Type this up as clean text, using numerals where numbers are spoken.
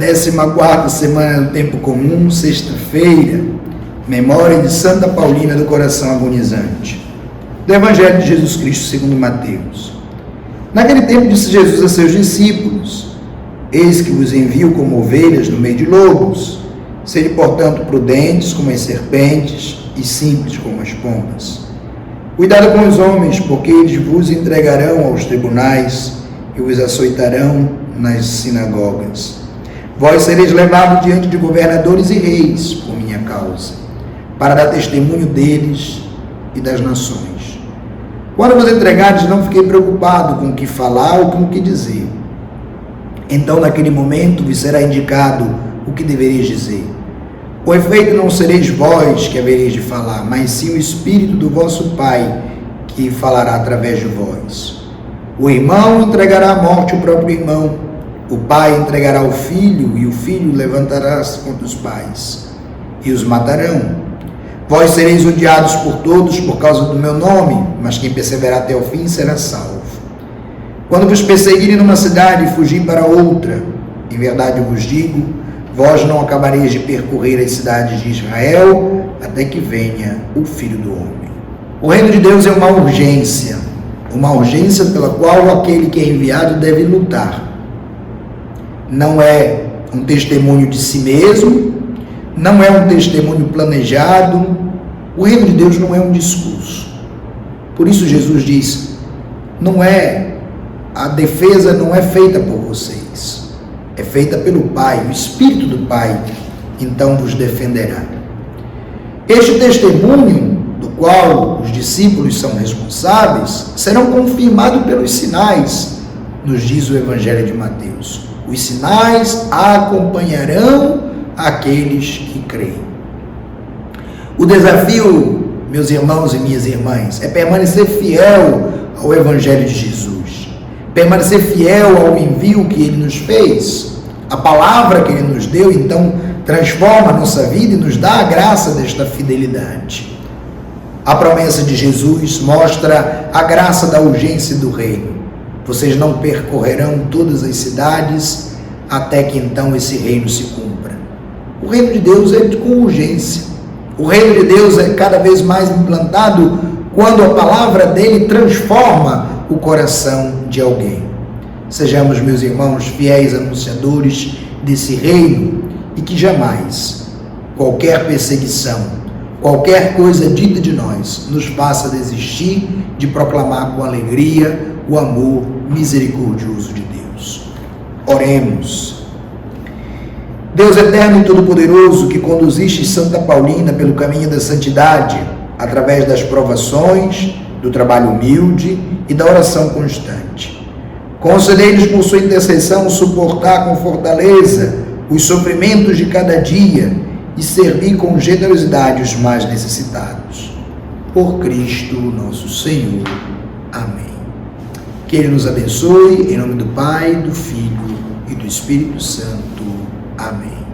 14ª semana do tempo comum, sexta-feira, memória de Santa Paulina do Coração Agonizante. Do Evangelho de Jesus Cristo segundo Mateus. Naquele tempo disse Jesus a seus discípulos: Eis que vos envio como ovelhas no meio de lobos. Sede, portanto, prudentes como as serpentes e simples como as pombas. Cuidado com os homens, porque eles vos entregarão aos tribunais e vos açoitarão nas sinagogas. Vós sereis levados diante de governadores e reis por minha causa, para dar testemunho deles e das nações. Quando vos entregares, não fiquei preocupado com o que falar ou com o que dizer. Então, naquele momento, vos será indicado o que devereis dizer. Com efeito, não sereis vós que havereis de falar, mas sim o Espírito do vosso Pai, que falará através de vós. O irmão entregará à morte o próprio irmão, o pai entregará o filho, e o filho levantará-se contra os pais, e os matarão. Vós sereis odiados por todos por causa do meu nome, mas quem perseverar até o fim será salvo. Quando vos perseguirem numa cidade, fugi para outra. Em verdade vos digo, vós não acabareis de percorrer as cidades de Israel, até que venha o Filho do Homem. O reino de Deus é uma urgência pela qual aquele que é enviado deve lutar. Não é um testemunho de si mesmo, não é um testemunho planejado. O reino de Deus não é um discurso. Por isso Jesus diz, a defesa não é feita por vocês, é feita pelo Pai, o Espírito do Pai, então vos defenderá. Este testemunho, do qual os discípulos são responsáveis, serão confirmados pelos sinais, nos diz o Evangelho de Mateus. Os sinais acompanharão aqueles que creem. O desafio, meus irmãos e minhas irmãs, é permanecer fiel ao Evangelho de Jesus, permanecer fiel ao envio que Ele nos fez. A palavra que Ele nos deu, então, transforma a nossa vida e nos dá a graça desta fidelidade. A promessa de Jesus mostra a graça da urgência do reino. Vocês não percorrerão todas as cidades até que então esse reino se cumpra. O reino de Deus é com urgência. O reino de Deus é cada vez mais implantado quando a palavra dele transforma o coração de alguém. Sejamos, meus irmãos, fiéis anunciadores desse reino e que jamais qualquer perseguição, qualquer coisa dita de nós, nos faça desistir de proclamar com alegria o amor misericordioso de Deus. Oremos. Deus eterno e todo-poderoso, que conduziste Santa Paulina pelo caminho da santidade, através das provações, do trabalho humilde e da oração constante. Concedei-lhes por sua intercessão suportar com fortaleza os sofrimentos de cada dia e servir com generosidade os mais necessitados. Por Cristo nosso Senhor. Amém. Que Ele nos abençoe, em nome do Pai, do Filho e do Espírito Santo. Amém.